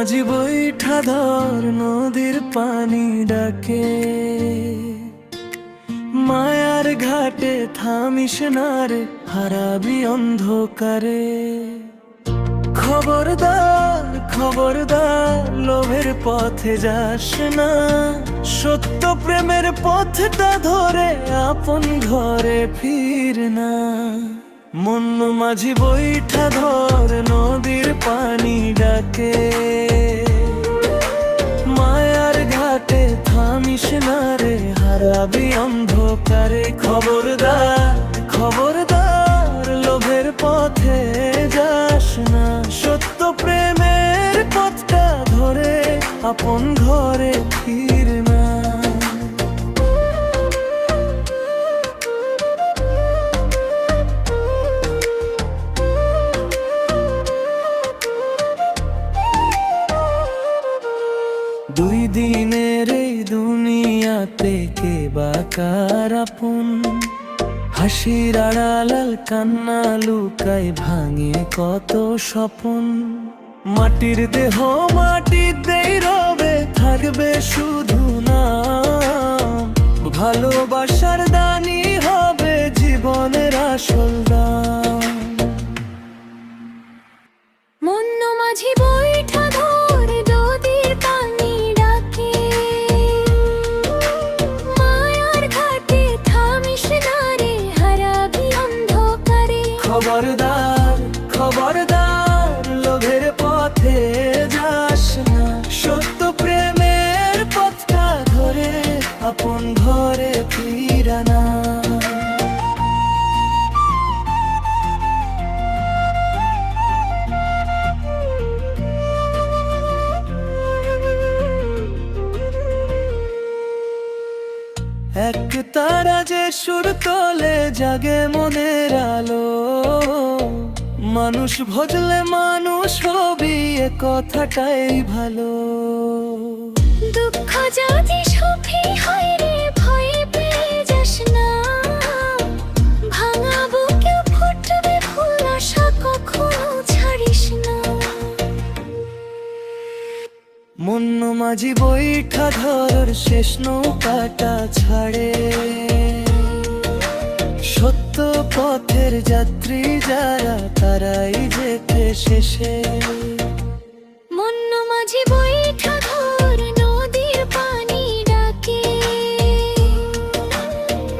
মাঝি বৈঠা ধর নদীর পানি ডাকে, মায়ার ঘাটে থামিস না রে, হারাবি অন্ধকারে। খবরদার খবরদার, লোভের পথে যাস না, সত্য প্রেমের পথটা ধরে আপন ঘরে ফির না। মন মাঝি বৈঠা ধর নদীর পানি ডাকে, মায়ার ঘাটে থামিস না রে, হারাবি অন্ধকারে। খবরদার খবরদার, লোভের পথে যাস না, সত্য প্রেমের পথটা ধরে আপন ঘরে ফির না। দুই দিনের এই দুনিয়াতে কে বা কার আপন, হাসির আড়াল কান্না লুকায় ভাঙে কত স্বপন। মাটির দেহ মাটিতেই রবে, থাকবে শুধু নাম, ভালোবাসার দানি হবে জীবনের আসল দাম। মন মাঝি বৈঠা ধর নদীর পানি ডাকে, মায়ার ঘাটে থামিস না রে, হারাবি অন্ধকারে। খবরদার খবরদার, লোভের পথে যাস না, সত্য প্রেমের পথটা ধরে আপন ঘরে ফিরা না। এক তারা যে সুর তোলে জাগে মনের আলো, মানুষ ভজলে মানুষ হবি, এ কথাটাই ভালো। দুঃখ যদি সুখী হয় রে, ভয়ে পেয়ে যাস না, ভাঙা বুকে ফুটবে ফুল, আশা কখনো ছাড়িস না। মন মাঝি বৈঠা ধর শেষ নৌকাটা ছাড়ে, সত্য পথের যাত্রী যারা তারাই যেতে শেষে। মন মাঝি বৈঠা ধর নদীর পানি ডাকে,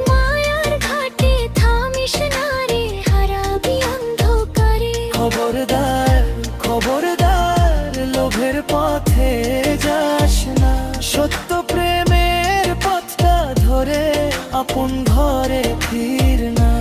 মায়ার ঘাটে থামিস না রে, হারাবি অন্ধকারে। খবরদার খবরদার, লোভের পথে যাস না, সত্য প্রেমের পথটা ধরে আপন ঘরে ফির না।